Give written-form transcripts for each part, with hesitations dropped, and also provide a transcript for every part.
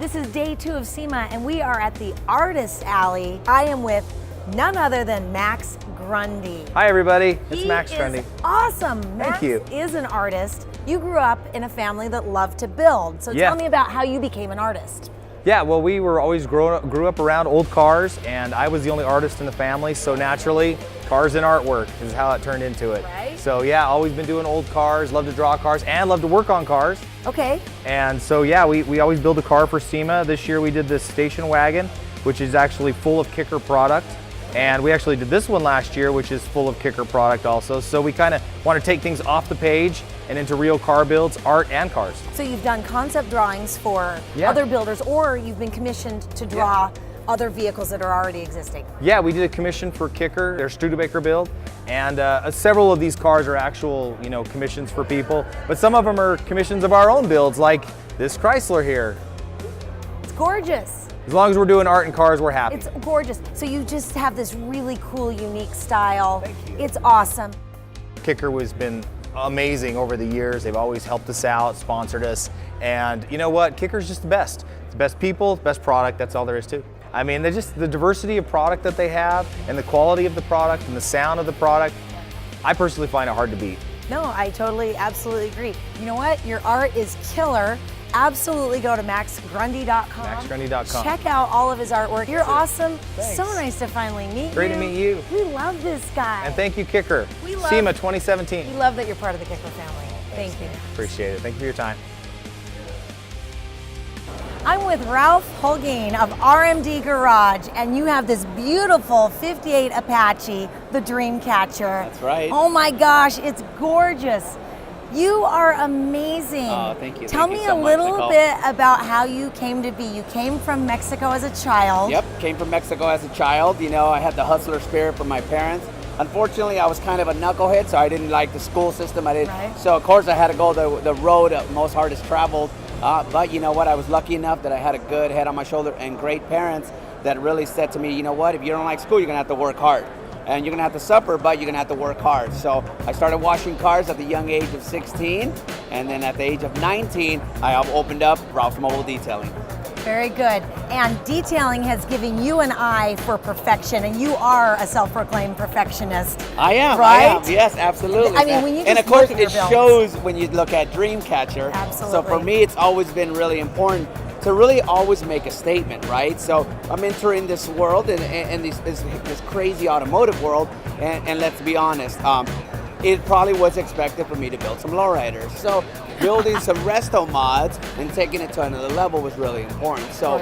This is day 2 of SEMA, and we are at the Artist Alley. I am with none other than Max Grundy. Hi everybody, it's Max Grundy. Awesome. Thank you. Max is an artist. You grew up in a family that loved to build. So Yeah. tell me about how you became an artist. Yeah, well, we were always grew up around old cars, and I was the only artist in the family, so naturally, cars and artwork is how it turned into it. Right. So yeah, always been doing old cars, love to draw cars, and love to work on cars. Okay. And so yeah, we always build a car for SEMA. This year we did this station wagon, which is actually full of Kicker product. And we actually did this one last year, which is full of Kicker product also. So we kind of want to take things off the page and into real car builds, art and cars. So you've done concept drawings for Yeah. other builders, or you've been commissioned to draw other vehicles that are already existing. Yeah, we did a commission for Kicker, their Studebaker build, and several of these cars are actual, commissions for people, but some of them are commissions of our own builds, like this Chrysler here. It's gorgeous. As long as we're doing art and cars, we're happy. It's gorgeous. So you just have this really cool, unique style. Thank you. It's awesome. Kicker has been amazing over the years. They've always helped us out, sponsored us, and you know what? Kicker's just the best. It's the best people, the best product, that's all there is to it. I mean, they're just the diversity of product that they have and the quality of the product and the sound of the product, I personally find it hard to beat. No, I totally, absolutely agree. You know what? Your art is killer. Absolutely go to maxgrundy.com. maxgrundy.com. Check out all of his artwork. You're awesome. Thanks. So nice to finally meet you. Great to meet you. We love this guy. And thank you, Kicker. We love SEMA 2017. We love that you're part of the Kicker family. Thank you. Appreciate it. Thank you for your time. I'm with Ralph Holguin of RMD Garage, and you have this beautiful 58 Apache, the Dreamcatcher. That's right. Oh my gosh, it's gorgeous. You are amazing. Oh, thank you. Tell Thank you me so a much, little Nicole. bit about how you came to be. You came from Mexico as a child. Yep, came from Mexico as a child. I had the hustler spirit from my parents. Unfortunately, I was kind of a knucklehead, so I didn't like the school system. Right. So of course I had to go the road most hardest traveled. But you know what? I was lucky enough that I had a good head on my shoulder and great parents that really said to me, you know what? If you don't like school, you're gonna have to work hard. And you're gonna have to suffer, but you're gonna have to work hard. So I started washing cars at the young age of 16, and then at the age of 19, I opened up Ralph's Mobile Detailing. Very good. And detailing has given you an eye for perfection, and you are a self-proclaimed perfectionist. I am, right? Yes, absolutely. I mean, when you and just of course, look at your it builds. shows when you look at Dreamcatcher. Absolutely. So for me, it's always been really important to really always make a statement, right? So I'm entering this world and this crazy automotive world, and let's be honest, it probably was expected for me to build some lowriders. So building some resto mods and taking it to another level was really important. So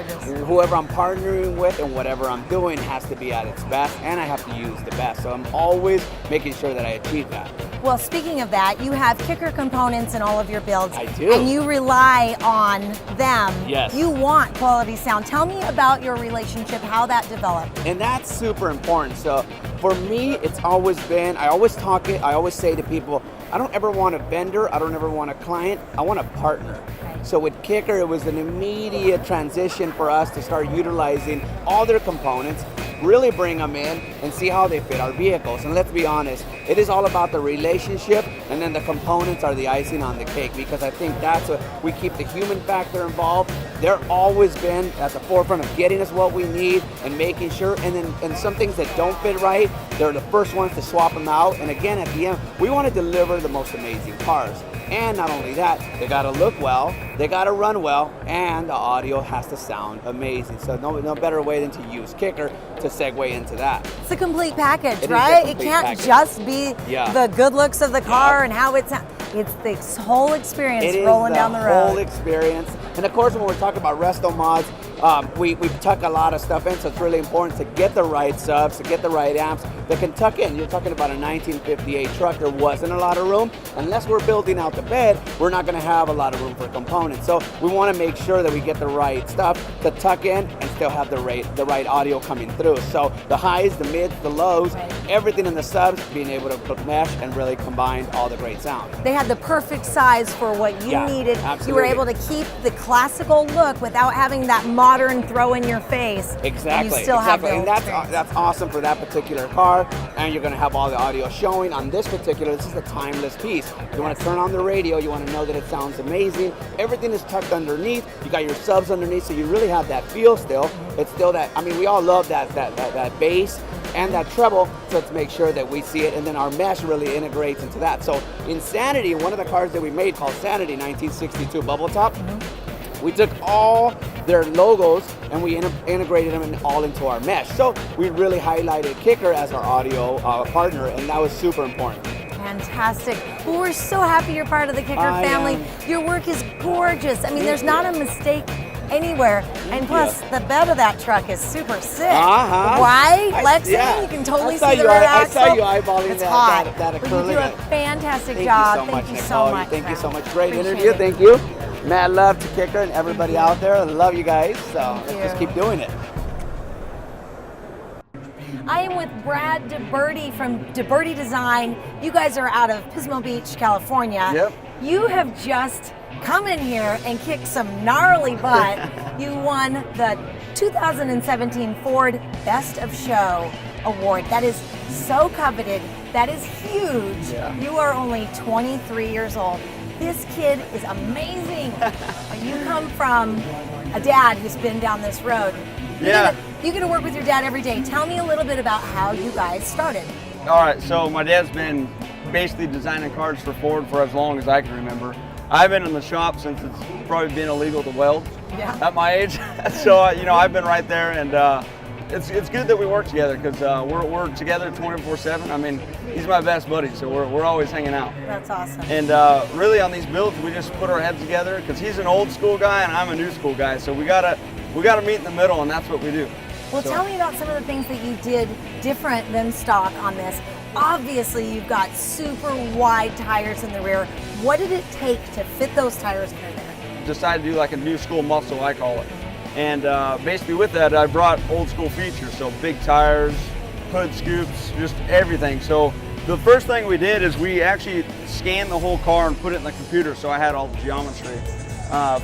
whoever I'm partnering with and whatever I'm doing has to be at its best, and I have to use the best. So I'm always making sure that I achieve that. Well, speaking of that, you have Kicker components in all of your builds. I do. And you rely on them. Yes. You want quality sound. Tell me about your relationship, how that developed. And that's super important. So for me, it's always been, I always say to people, I don't ever want a vendor, I don't ever want a client, I want a partner. Right. So with Kicker, it was an immediate transition for us to start utilizing all their components, really bring them in and see how they fit our vehicles. And let's be honest, it is all about the relationship, and then the components are the icing on the cake, because I think that's what we keep the human factor involved. They're always been at the forefront of getting us what we need and making sure, and some things that don't fit right, they're the first ones to swap them out. And again, at the end, we want to deliver the most amazing cars. And not only that, they gotta look well, they gotta run well, and the audio has to sound amazing. So no better way than to use Kicker to segue into that. It's a complete package, It is a right? It complete can't package. just be the good looks of the car and how it sounds. It's the whole experience rolling down the road. It is the whole experience. And of course, when we're talking about resto mods, we tuck a lot of stuff in, so it's really important to get the right subs, to get the right amps that can tuck in. You're talking about a 1958 truck. There wasn't a lot of room. Unless we're building out the bed, we're not going to have a lot of room for components. So we want to make sure that we get the right stuff to tuck in and still have the right audio coming through. So the highs, the mids, the lows, everything in the subs, being able to put mesh and really combine all the great sound. They had the perfect size for what you needed. Absolutely. You were able to keep the classical look without having that modern throw in your face. Exactly. And you still have the and old that's awesome for that particular car. And you're going to have all the audio showing on this particular. This is a timeless piece. You want to turn on the radio. You want to know that it sounds amazing. Everything is tucked underneath. You got your subs underneath, so you really have that feel still. It's still that. I mean, we all love that bass and that treble, so let's make sure that we see it, and then our mesh really integrates into that. So in Sanity, one of the cars that we made called Sanity 1962 Bubble Top, we took all their logos and we integrated them all into our mesh. So we really highlighted Kicker as our audio partner, and that was super important. Fantastic. Well, we're so happy you're part of the Kicker family. Your work is gorgeous. I mean, there's not a mistake anywhere. And plus, the bed of that truck is super sick. Right? Lexi, you can totally see the rear axle. I saw you eyeballing that acrylic. You do a fantastic job. Thank you so much. Thank you so much. Great interview. Thank you. Mad love to Kicker and everybody out there. I love you guys. So let's just keep doing it. I am with andDeberti from DeBerti Design. You guys are out of Pismo Beach, California. Yep. You have just come in here and kicked some gnarly butt. You won the 2017 Ford Best of Show Award. That is so coveted. That is huge. Yeah. You are only 23 years old. This kid is amazing. You come from a dad who's been down this road. You get to work with your dad every day. Tell me a little bit about how you guys started. All right, so my dad's been basically designing cars for Ford for as long as I can remember. I've been in the shop since it's probably been illegal to weld at my age. So, I've been right there, and it's good that we work together because we're together 24/7. I mean, he's my best buddy, so we're always hanging out. That's awesome. And really on these builds, we just put our heads together because he's an old school guy and I'm a new school guy. So we gotta meet in the middle, and that's what we do. Well, tell me about some of the things that you did different than stock on this. Obviously, you've got super wide tires in the rear. What did it take to fit those tires in there? Decided to do like a new school muscle, I call it. And basically with that, I brought old school features. So big tires, hood scoops, just everything. So the first thing we did is we actually scanned the whole car and put it in the computer, so I had all the geometry.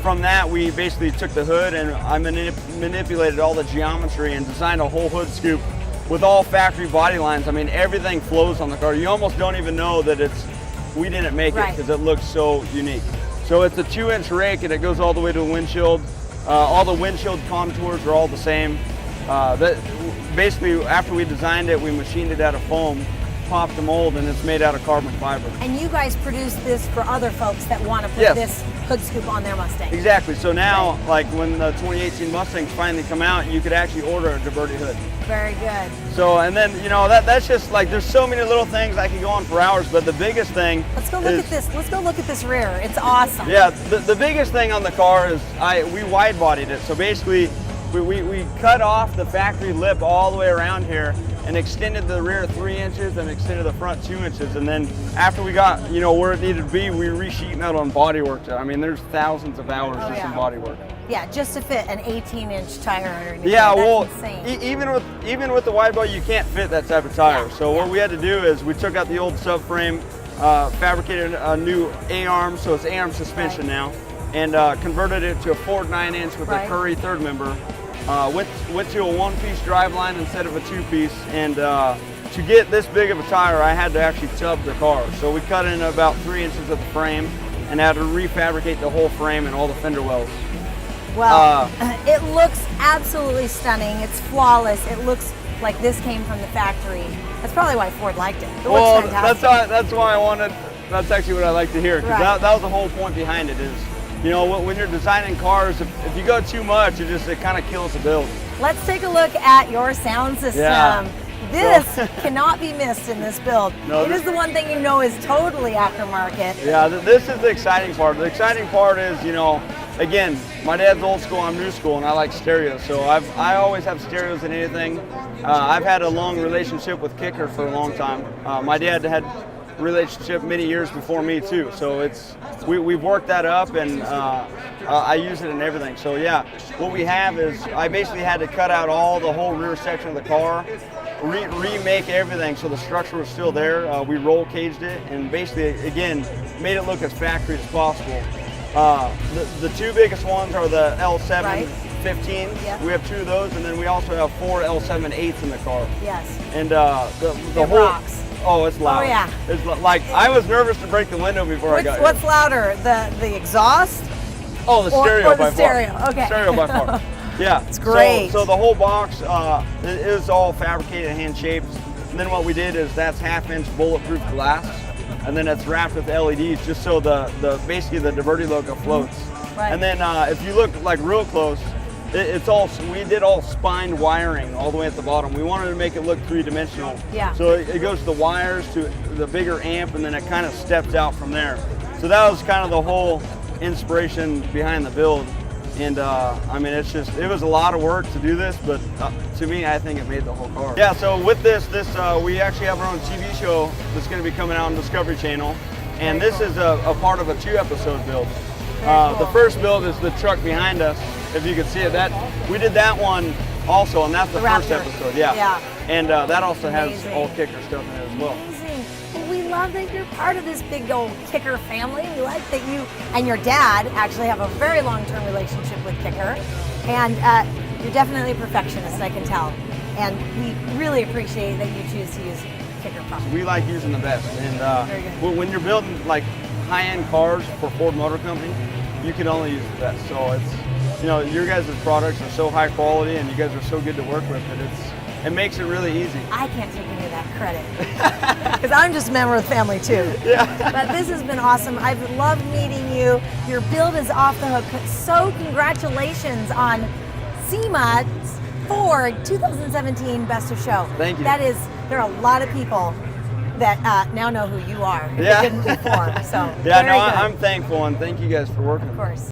From that, we basically took the hood and I manipulated all the geometry and designed a whole hood scoop with all factory body lines. I mean, everything flows on the car. You almost don't even know that we didn't make it because it looks so unique. So it's a 2-inch rake and it goes all the way to the windshield. All the windshield contours are all the same. Basically, after we designed it, we machined it out of foam, popped the mold, and it's made out of carbon fiber. And you guys produce this for other folks that want to put this hood scoop on their Mustang. Exactly. So now, like when the 2018 Mustangs finally come out, you could actually order a DeBerti hood. Very good. So, and then, that's just like, there's so many little things I could go on for hours, but the biggest thing Let's go look at this. Let's go look at this rear. It's awesome. Yeah, the biggest thing on the car is we wide bodied it. So basically, we cut off the factory lip all the way around here and extended the rear 3 inches and extended the front 2 inches. And then after we got, where it needed to be, we re-sheet metal on bodywork. I mean, there's thousands of hours just in bodywork. Yeah, just to fit an 18-inch tire underneath. Yeah, That's even with the wide body, you can't fit that type of tire. So what we had to do is we took out the old subframe, fabricated a new A-arm, so it's A-arm suspension now, and converted it to a Ford 9-inch with a Curry third member. Went to a one-piece driveline instead of a two-piece, and to get this big of a tire, I had to actually tub the car. So we cut in about 3 inches of the frame and had to refabricate the whole frame and all the fender wells. Well, it looks absolutely stunning. It's flawless. It looks like this came from the factory. That's probably why Ford liked it. It looks fantastic. That's why that's actually what I like to hear, because that was the whole point behind it is, when you're designing cars, if you go too much, it kind of kills the build. Let's take a look at your sound system. Yeah. This cannot be missed in this build. No, it is the one thing is totally aftermarket. Yeah, this is the exciting part. The exciting part is, again, my dad's old school, I'm new school, and I like stereos. So I always have stereos in anything. I've had a long relationship with Kicker for a long time. My dad had a relationship many years before me too. So we've worked that up, and I use it in everything. So yeah, what we have is I basically had to cut out the whole rear section of the car, remake everything so the structure was still there. We roll caged it and basically, again, made it look as factory as possible. The two biggest ones are the L7 Right. 15s. Yeah. We have 2 of those, and then we also have 4 L7 8s in the car. Yes. And the It whole rocks. Oh, it's loud. Oh, yeah. It's like I was nervous to break the window before I got here. What's louder, the exhaust? Oh, the stereo or the by far. stereo, okay. Stereo by far. Yeah. It's great. So the whole box is all fabricated hand shaped. And then what we did is that's 1/2-inch bulletproof glass, and then it's wrapped with LEDs just so the basically the DeBerti logo floats. Right. And then if you look like real close, we did all spined wiring all the way at the bottom. We wanted to make it look 3-dimensional. Yeah. So it goes to the wires to the bigger amp, and then it kind of steps out from there. So that was kind of the whole inspiration behind the build. And I mean, it was a lot of work to do this, but to me, I think it made the whole car. Yeah, so with this we actually have our own TV show that's going to be coming out on Discovery Channel. And Very this cool. is a part of a 2-episode build. Very The cool. first build is the truck behind us, if you can see it. We did that one also, and that's the first Raptor. episode. Yeah. Yeah. And that also has Amazing. all kicker stuff in it as well. Amazing. Well, we love that you're part of this big old Kicker family. We like that you and your dad actually have a very long-term relationship with Kicker. And you're definitely a perfectionist, I can tell. And we really appreciate that you choose to use Kicker products. We like using the best. And Very good. when you're building like high-end cars for Ford Motor Company, you can only use the best. So it's, your guys' products are so high quality and you guys are so good to work with that it makes it really easy. I can't take any of that credit because I'm just a member of the family too. Yeah. But this has been awesome. I've loved meeting you. Your build is off the hook. So congratulations on SEMA Ford 2017 Best of Show. Thank you. There are a lot of people that now know who you are. If Yeah. they didn't before. So Yeah, very no, good. I'm thankful and thank you guys for working. Of course.